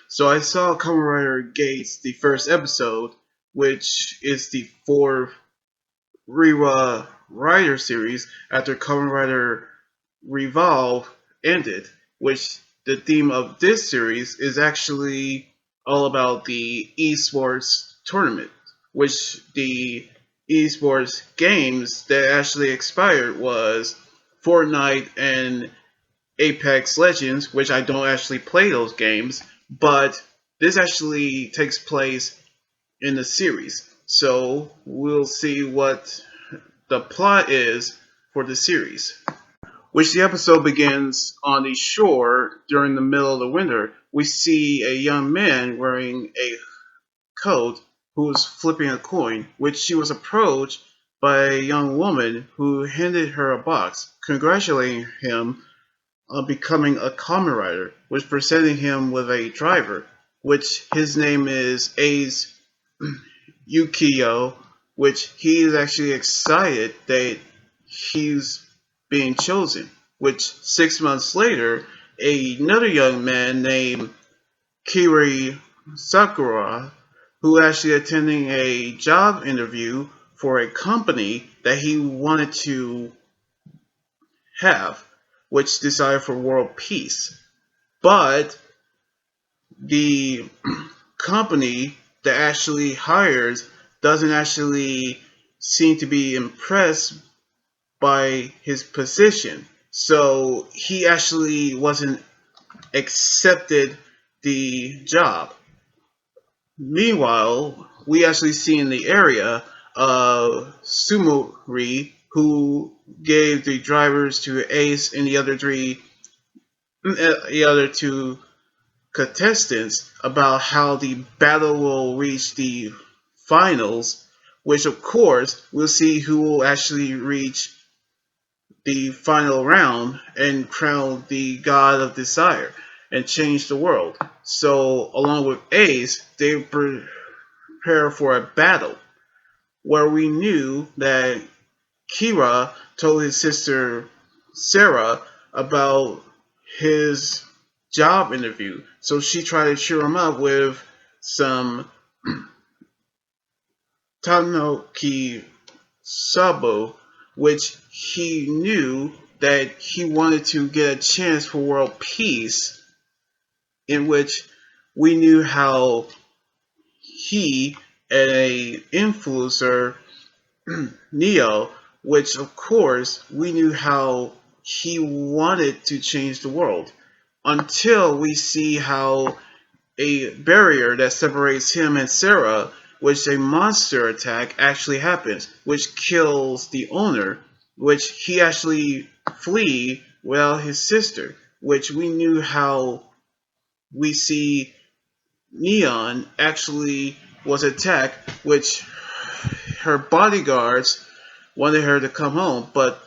So I saw Kamen Rider Gates, the first episode, which is the fourth Rewa Rider series after Kamen Rider Revolve ended, which the theme of this series is actually all about the esports tournament, which the esports games that actually expired was Fortnite and Apex Legends, which I don't actually play those games, but this actually takes place in the series. So we'll see what the plot is for the series. Which the episode begins on the shore during the middle of the winter. We see a young man wearing a coat who is flipping a coin, which she was approached by a young woman who handed her a box, congratulating him becoming a Kamen Rider, which presenting him with a driver, which his name is Ace Yukio, which he is actually excited that he's being chosen. Which 6 months later, another young man named Kiri Sakura, who actually attending a job interview for a company that he wanted to have, which decided for world peace. But the company that actually hires doesn't actually seem to be impressed by his position. So he actually wasn't accepted the job. Meanwhile, we actually see in the area Sumori, who gave the drivers to Ace and the other two contestants about how the battle will reach the finals, which of course we'll see who will actually reach the final round and crown the god of desire and change the world. So, along with Ace, they prepare for a battle where we knew that Kira told his sister Sarah about his job interview. So she tried to cheer him up with some Tanuki Sabo, which he knew that he wanted to get a chance for world peace, in which we knew how he and a influencer Neo, which of course we knew how he wanted to change the world until we see how a barrier that separates him and Sarah, which a monster attack actually happens, which kills the owner, which he actually flee without his sister, which we knew how we see Neon actually was attacked, which her bodyguards wanted her to come home, but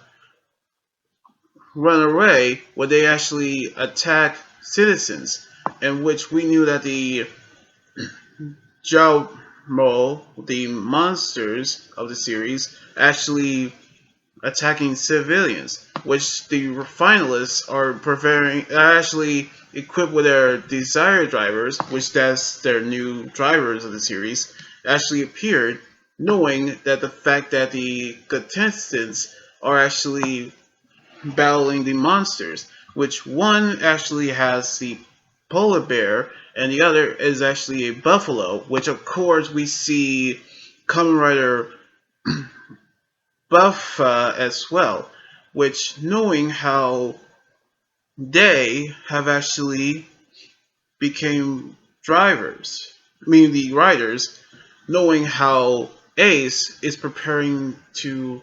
run away when they actually attack citizens, in which we knew that the Jaumo, the monsters of the series, actually attacking civilians, which the finalists are preparing, are actually equipped with their desire drivers, which that's their new drivers of the series, actually appeared, knowing that the fact that the contestants are actually battling the monsters, which one actually has the polar bear and the other is actually a buffalo, which of course we see Kamen Rider Buffa as well, which knowing how they have actually became drivers, I mean the riders, knowing how Ace is preparing to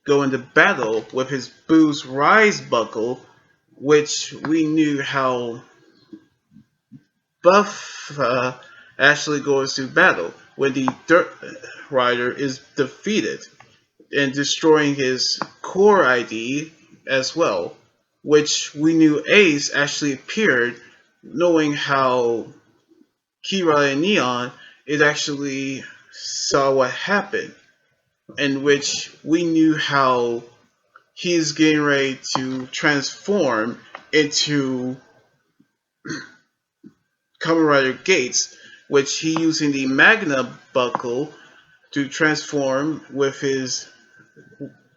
go into battle with his Boo's Rise buckle, which we knew how Buffa actually goes to battle when the Dirt Rider is defeated and destroying his core ID as well, which we knew Ace actually appeared, knowing how Kira and Neon is actually saw what happened, in which we knew how he's getting ready to transform into Kamen Rider Geats, which he using the Magna buckle to transform with his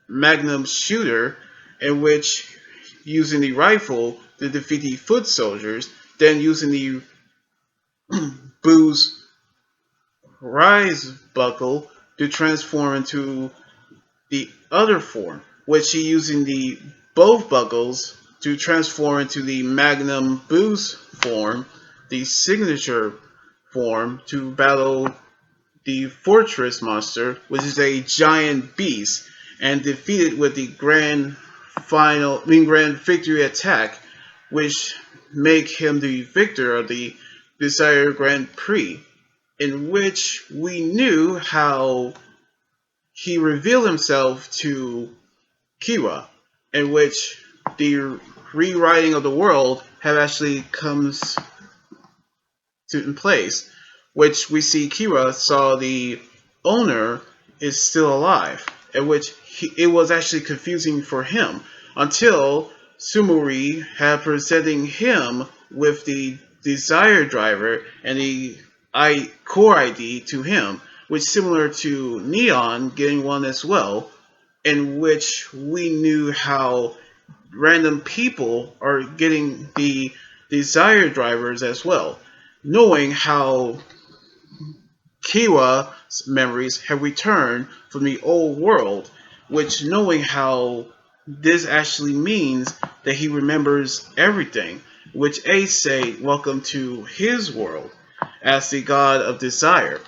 Magnum shooter, in which using the rifle to defeat the foot soldiers, then using the Boo's Rise buckle to transform into the other form, which he using the both buckles to transform into the Magnum Boo's form, the signature form, to battle the fortress monster, which is a giant beast, and defeat it with the grand victory attack, which make him the victor of the Desire Grand Prix, in which we knew how he revealed himself to Kira, in which the rewriting of the world have actually comes in place, which we see Kira saw the owner is still alive, in which it was actually confusing for him until Sumuri had presenting him with the Desire Driver and the core ID to him, which similar to Neon getting one as well, in which we knew how random people are getting the Desire Drivers as well, knowing how Kiwa's memories have returned from the old world, which knowing how this actually means that he remembers everything, which Ace say welcome to his world as the god of desire,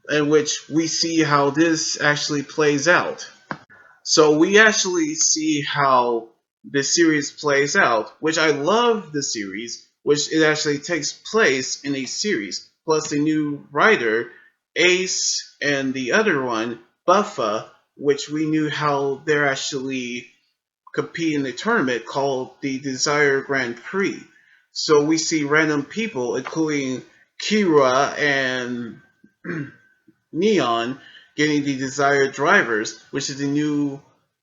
in which we see how this actually plays out. So we actually see how the series plays out, which I love the series, which it actually takes place in a series, plus the new writer, Ace, and the other one, Buffa, which we knew how they're actually compete in a tournament called the Desire Grand Prix. So we see random people, including Kira and Neon, getting the desired drivers, which is the new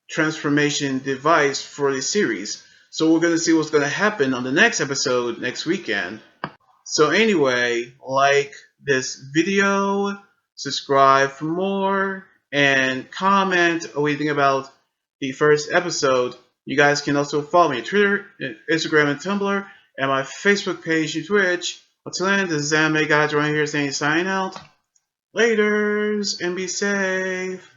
transformation device for the series. So we're going to see what's going to happen on the next episode next weekend. So anyway, like this video, subscribe for more, and comment what you think about the first episode. You guys can also follow me on Twitter, Instagram, and Tumblr, and my Facebook page and Twitch. Until then, this is Anime Guy right here saying sign out. Laters, and be safe.